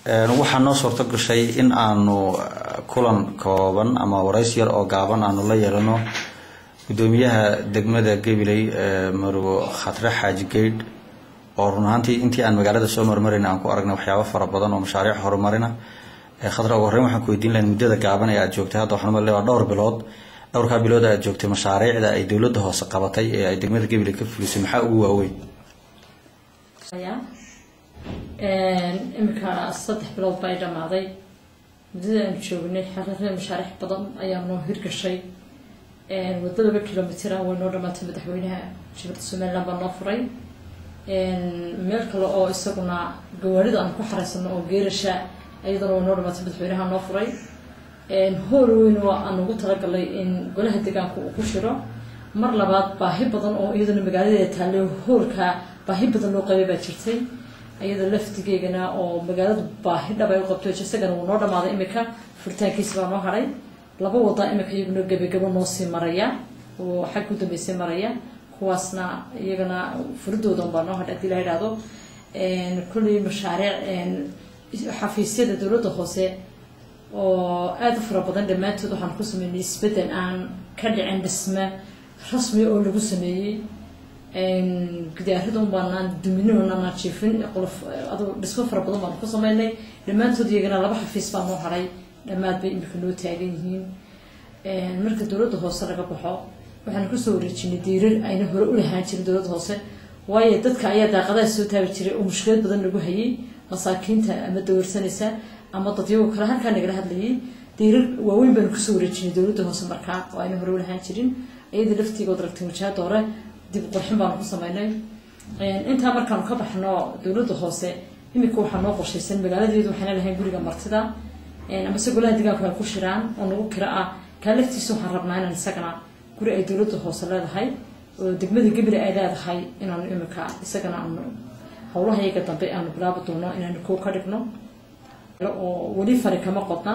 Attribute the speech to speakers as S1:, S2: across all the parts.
S1: waxaa noo suurto gashay in aanu kulan kooban ama warays yar oo gaaban aanu la yeelano gudoomiyaha degmada Gabiley Marwo Khatre Xaaji Geyd oo run ahaantii intii aan magaalada soo marmarin aan ku aragnay waxyaabo fara badan oo mashaariic horumarina Khatre ugu horreyn waxaan ku weydiin lahayn muddada gaaban ee aad joogtay hadda waxaan leeyahay dhowrka bilood aad joogtay mashaariicda ay dawladda hoose qabatay ee ay degmada Gabiley ka fulisay maxaa ugu waaweyn
S2: imika 3 bilood bay dhamaaday muddada aan joognay xaqiiqatan mashaariic badan ayaa noo hirgashay wadada 2 kiiloomitir oo noo dhamaatay madaxweynaha Jamhuuriyadda Soomaaliland baa noo furay meel kale oo isaguna gawaarida aan ku xareysano oo geerasha ayadana noo dhamaatay madaxweynaha noo furay hool weyn oo aan ugu talagalay in golaha deegaanka uu ku shiro mar labaad baahi badan oo iyadana magaalada taalo hoolka baahi badan loo qabay baa jirtay ayada laftigeegana oo magaalada baahi dhab ay u qabto isagana uu noo dhamaaday imika furitaankiisa baa noo haray laba wada imika iyaguna gabagabo noo sii maraya oo xag u dambeysay maraya kuwaasna iyagana furidoodan baa noo hadhay la yiraahdo kulli mashaariic xafiisyada dawladda hoose oo aad u fara badan dhamaantood waxaan ku sameynay isbedel aan ka dhicin dhisme rasmi oo lagu sameeyay gidaarada baan duminona naajifin qolof adu dhismo fara badan baan ku sameynay dhamaantood iyagana laba xafiis baan noo haray dhamaad bay imika noo taagan yihiin marka dawladda hoose laga baxo waxaan ku soo wareejinay diirar ayna hore u lahaan jirin dawladda hoose waayo dadka ayaa daaqadaha soo taabi jiray oo mushkilad badan lagu hayay masaakiinta ama dawrsanaysa ama dadyo kala halkaan nagala hadlayay diirar waaweyn baan ku soo wareejinay dawladda hoose markaa oo ayna hore u lahaan jirin ayada laftigood ragtay wajahada hore dib qurxin baan ku sameynay inta markaan ka baxno dawladda hoose imika waxa noo qorshaysan magaaladeedu waxaan lahayn guriga martida ama golaha deegaanka ay ku shiraan oo nagu kira ah ka laftiisa waxaan rabnaa inaan isagana guri ay dawladda hoose leedahay oo degmada Gabiley ay leedahay inaan imika isagana aan hawlaha iyaga dambe aan bilaabo doono inaan ku ka dhigno oo wali fari kama qodna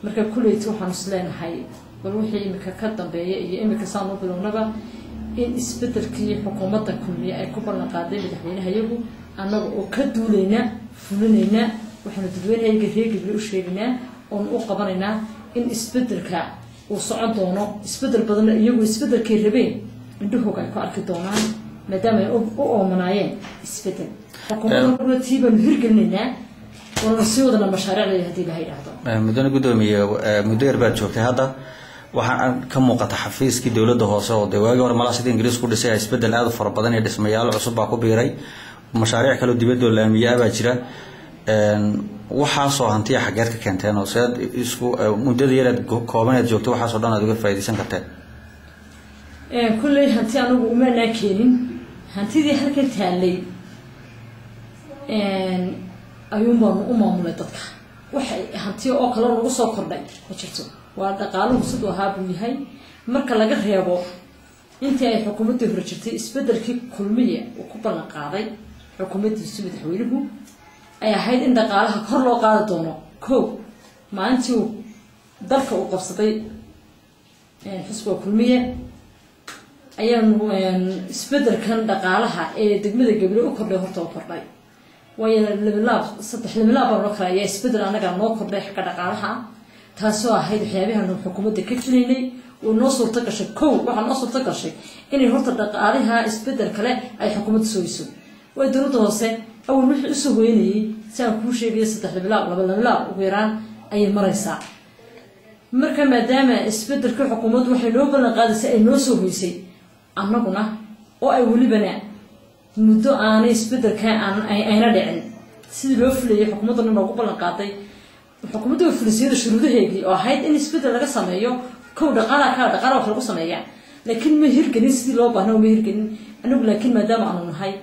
S2: marka kulleeytu waxaan isleenahay bal wixii imika ka dambeeyay iyo imika saan u bilownaba in isbedelkii xukuumadda kulmiye ay ku ballan qaaday madaxweynaha iyagu annaga oo ka duulayna fulinayna waxaan dadweynaha Gabiley u sheegnaa oo u qabanaynaa in isbedelka uu socon doono isbedel badan iyagu isbedelkii rabeen indhahooga ay ku arki doonaan maadaama ay u oomanaayeen isbedel xukuumadda tiiban hirgelinayna oo si wadana mashaariicda hadii la yiraahdo
S1: mudane gudoomiye muddo yar baad joogtay hadda waxaan ka muuqata xafiiskii dawladda hoose oo deegaanka hore malaasida Ingiriis ku dhisay isbedel aad u fara badan iyo dhismayaal cusub baa ku biiray mashaariic kale dibadda laamiyaha baa jira waxa soo hantiya xageed ka keenteen oo saad isku muddada yar koobaneed joogto waxa soo dhan aad uga faa'iideysan karteen
S2: kulli hanti anigu uma naakeelin hantidii halkan taalay ayuun baan u maamulay dadka waxay hanti oo kale lagu soo kordhay ma jirto waa dhaqaaluhu sidoo ahaa buu yahay marka laga reebo intii ay xukuumaddu horjirtay isbedelkii kulmiye oo ku ballan qaaday xukuumaddiisu madaxweynuhu ay ahayd in dhaqaalaha kor loo qaadi doono maalintii dalka uu qabsaday xisbiga kulmiye ayaanu isbedelkan dhaqaalaha ee degmada Gabiley u kordhay horta u kordhay way lebilaab oo kale ayaa isbedel anaga noo kordhay xagga dhaqaalaha taasoo ahayd waxyaabaha xukuumadda ka jirinay oo noo suurta gashay waxa noo suurta gashay inay horta dhaqaalaha isbedel kale ay xukuumadda soo yiso way dawladda hoose awal wixii u soo weynayay saan ku sheegay 3 bilood 2 bilood ugu yaraan ay maraysaa marka maadaama isbedelka xukuumaddu waxay loo ballan qaadaysaa ay noo soo hoysay annaguna oo ay walibana muddo aan isbedelka ayna dhicin sidii loo fulayay xukuumadda noogu ballan qaaday xukuumaddu fulisayda shuruudaheedii oo ahayd in isbedel laga sameeyo dhaqaalaha wax lagu sameeyaa laakiin ma hirgelin sidii loo baahnaa ma hirgelin anagu laakiin maadaama aanu nahay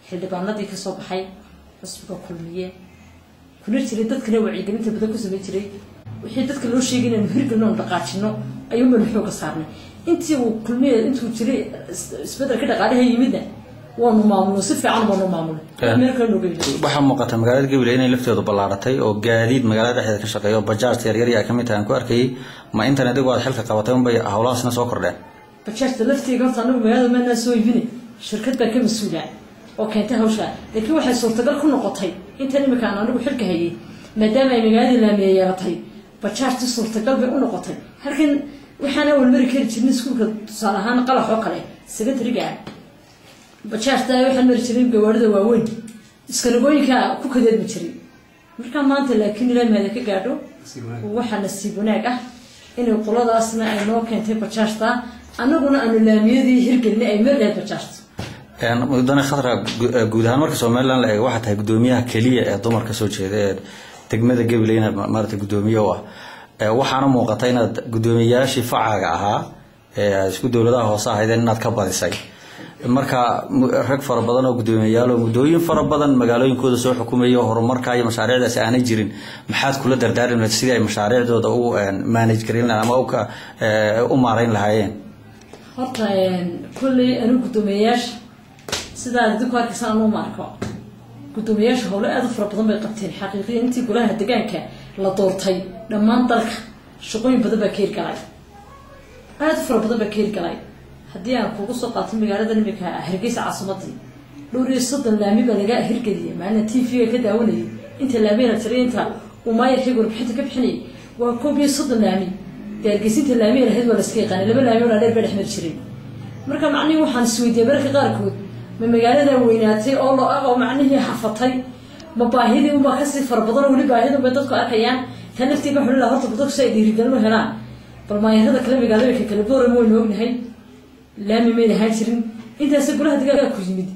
S2: xildhibaanadii ka soo baxay xisbiga kulmiye kuna jiray dadkana wacyigelinta badan ku sameey jiray wixii dadka loo sheegay inaan hirgelino dhaqaajino ayuu ma xooga saarnay intii uu kulmiye intuu jiray isbedelka dhaqaalaha yimidna waanu maamulo si fiican waanu maamulo
S1: waxa muuqata magaalada Gabiley inay lafteedu ballaaratay oo gaadiid magaalada dhexdeeda ka shaqeeyo bajaaj yar ka mid ah ku arkay ma internet ugu xilka qabatay un bay hawlaasna soo kordheen
S2: bajaajta lafteeda horta anagu magaalada ma soo iibinay shirkad baa ka mas'uula وكانت هوشة لكن واحد صورة قال كنا قطعي أنت اللي مكان أنا بحرك هي ما دام المجال اللي ميجاتي بتشارت صورة قلبي كنا قطعي لكن وحنا والمركل تنسكو صراحة أنا قلق وقله سجت رجع بتشارت ده وحنا مركلين جوارد وين إسكنبوي كوكدد مشري مركان ما أنت لكن لما ذاك قعدوا وحنا السيبوناك إنه قلاد أصلا إنه كانت بتشارت أنا قلنا أن اللاميدي هرجلنا أي مرة بتشارت
S1: مدن خطر جودها مركز سومالان لا واحد هي قدوميها كليه دمر ka soo jeeday degmada Gabileyna maarta gudoomiye waxaana muuqatay inaad gudoomiyaashii facaaga ahaa isku dawladaha hoose ahaydeen inaad ka badisay marka rag fara badan oo gudoomiyaal oo mudooyin fara badan magaalooyinkooda soo xukumayo horumarka iyo mashaariicdaas aanay jirin maxaad kula dardaarmaysaa sidii ay mashaariicdooda u manage gareyn ama u maareyn lahaayeen
S2: horta kulli anu gudoomiyaasha سيدا ذكر كسان وماركو كنتم ياش هؤلاء أظفر بضم القبتين حقيقيا أنتي قولها دجانك لا طورتي لما انطلق شقوين بدأ بكير كلاي أظفر بدأ بكير كلاي هديان كوكوسو قاتم بجارة دنبك هرجيس عاصمتي لوري الصد اللامي بلقاء هرجدي مع أن تي فيه كده ولي أنت اللامي تري أنت وما يحيقوا بحيتك بحني وكوبي الصد اللامي هرجيس أنت اللامي الهد ولا سكيق أنا لما اللامي ولا ليه بلحمل شرين مركب معني وحن السويدية بركة غاركود من مجالنا ويناتي الله معنيه حفتي مباهيدي وما كسر فربضنا ولي باهيدو بدتك أركيان كان نفتي بحول الله هرت بدك شيء يريدونه هنا فما يهذا كلام قالوا لك كلام دور مو إنه هاي لا مين هاي شرين أنت سبلها دقيقة كوزميد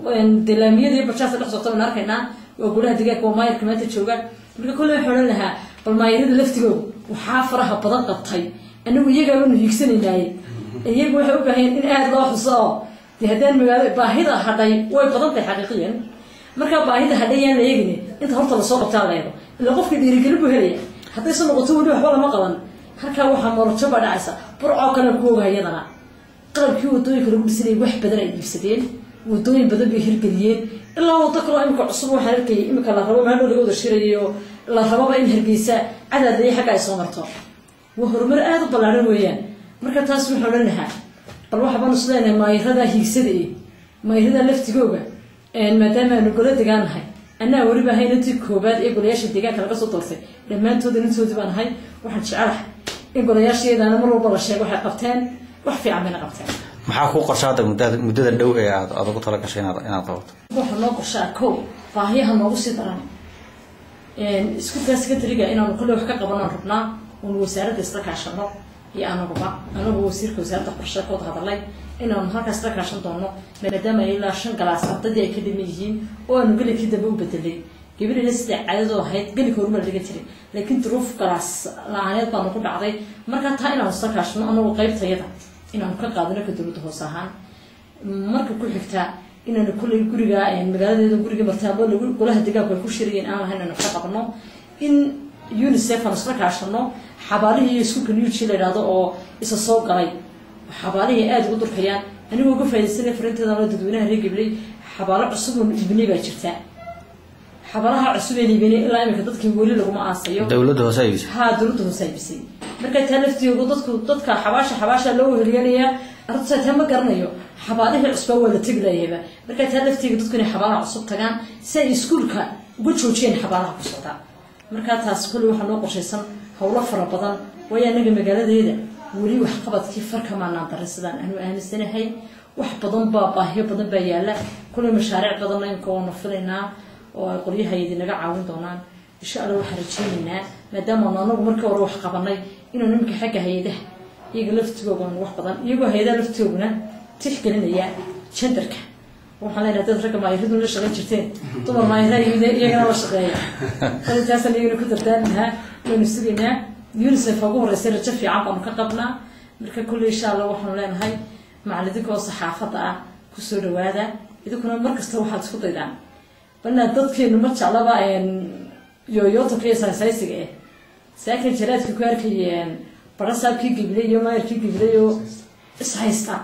S2: وإن دلامية دي بتشاف اللحظة طبعا أركينا وأقولها دقيقة وما يركمات تشوجا بكل حول لها فما يهذا لفتيو وحافرها بدن قطعي أنه يجوا إنه يكسر الناي يجوا يحبوا هين إن أهل الله حصاه هذين مجال باهيدا هذاي ويبضل حقيقيا مركب باهيدا هذايان لا يجني أنت هرت الصوت بتاعه اللي قف كده يركب بهرية حتى يصير قطوع له ولا مقلن هركا وحنا مرتشة بعد عسى برعوا كنا كوجا يدنا قلب كيو دوي كل بسنة واحد بدل يفسدين ودوي بدل بيهركدين إلا هو تقرأ إمك عصبه حركي إمك الله ربما ما له يقدر شريه الله ربما إن هرجيسة عدد ذي حاجة يصمرته وهو مرآة طلعنا وياه مركب تاسمح لنا الروح بنصلنا ما يهذا هي سدي ما يهذا لفت جوجا إن ما دام نقول دجان هاي أنا وريبه هاي نتيك كوباد يقول ياش الدجاج كلا بس طرفه لما أنتوا دبان هاي واحد شعره يقول ياش إذا أنا مرة برا شيء واحد قبتين واحد في عمنا قبتين
S1: maxaa ku qorshaada muddada dhow ee aad ugu tala gashay inaad qabato
S2: waxa loo qorshaa koow baahiyaha noogu sii daran isku secretary-ga inaanu kulli wax ka qabanaan rabnaa oo wasaaradda isla kaashano iyo anagu wasiirka wasaaradda qorshe kood hadalay inaanu halkaas isla kaashan doono maadaama ay ilaa 5 galaas ardadii ay ka dhiman yihiin oo aanu gelikii dambe u bedelay gabadhina sida caadada ahayd gelikii horumar laga jiray laakiin duruuf galaas la'aaneed baa nagu dhacday marka taa inaanu isla kaashano anagu qaybtayada inaanu ka qaadano ka dawladda hoos ahaan marka ku xigta inaanu kulli guriga magaaladeeda guriga martaabo lagu golaha deegaanka ku shiriyeen aan lahayn inaanu ka qabno in UNICEF aan isla kaashano xabaalihii isku kaniici leeyahay oo isa soo galay xabaalihii aad ugu durkayaan anigoo uga faa'iideysanay fariinteeda loo dadweynaha reer Gabley xabaalo cusub oo ibni baa jirta xabaalaha cusub ee ibni ilaa imika dadkii wali lagu ma aasayo
S1: dawladda hoose ay
S2: dawladda hoose ay bisay marka talaftiyo dadka xabaasha loo heliyay arrinta tama garanayo xabaalihii cusub waa la tiglayba marka talaftiyo dadku inay xabaalaha cusub tagaan si ay iskuulka ugu joojiyeen xabaalaha ku socda marka taas kulli waxa loo qorshaysan hawlo fara badan way anaga magaaladeeda wali wax qabadkii farka maana darsadaan aanu aaminsanahay wax badan baahiyo badan baa yaala kulli mashaariic badan in koona filaynaa oo qolyahaydii naga caawin doonaan insha Allah waxa rajaynaynaa maadaama anagu markii hore wax qabanay inuu nimka xagga hay'adaha iyaga laftigooda wax badan iyagoo hay'adaha laftigoodna tixgelinaya genderka waxaan leenahay dad rag ma yiridu la shaqeyn jirteen dumar ma iyagana la shaqeeya qalitaas ayaynu ku dardaarnaha inuu sidina UNICEF ugu horeysay rajo fiican baan ka qabnaa marka kulli insha Allah waxaan leenahay macallimiinta saxaafadda ah ku soo dhawaada idinkuna markasta waxaad isku daydaan bana dadkeenu ma jeclaba yo taqeeyaysiga saakin jaraadka ku arkayeen barasaabkii Gabley iyo maayirkii Gabley oo is haysta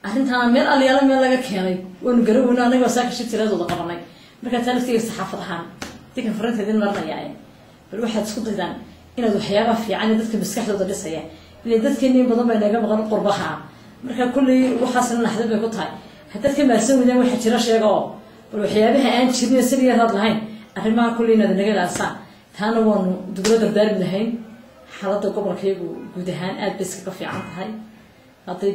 S2: arrintan meel aliyaala meel laga keenay oo garoowna anaga saakashii tiradooda qabanay marka talaftiga saxaafad ahaan dadka faranteedin marnayay bal waxaad isku daydaan inaad waxyaabaha fiican dadka maskaxdooda dhisaya ilaa dadkeenii badan bay naga maqan qurbaha marka kulli waxaasna naxdin bay ku tahay حتى كما سوينا واحد شرا شيغو وحيابها aan jirin sariir had lahayn arrimaha kulliina naga laasaan taana waanu dowladda daarin lahayn xaaladda gobolkaygu guud ahaan aad bay iska fiican tahay haday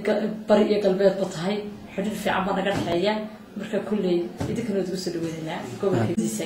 S2: bari iyo galbeed ba tahay xidhiidh fiican baa naga dhaxeeya marka kulli idinkana ugu soo dhaweynaa gobolka diisa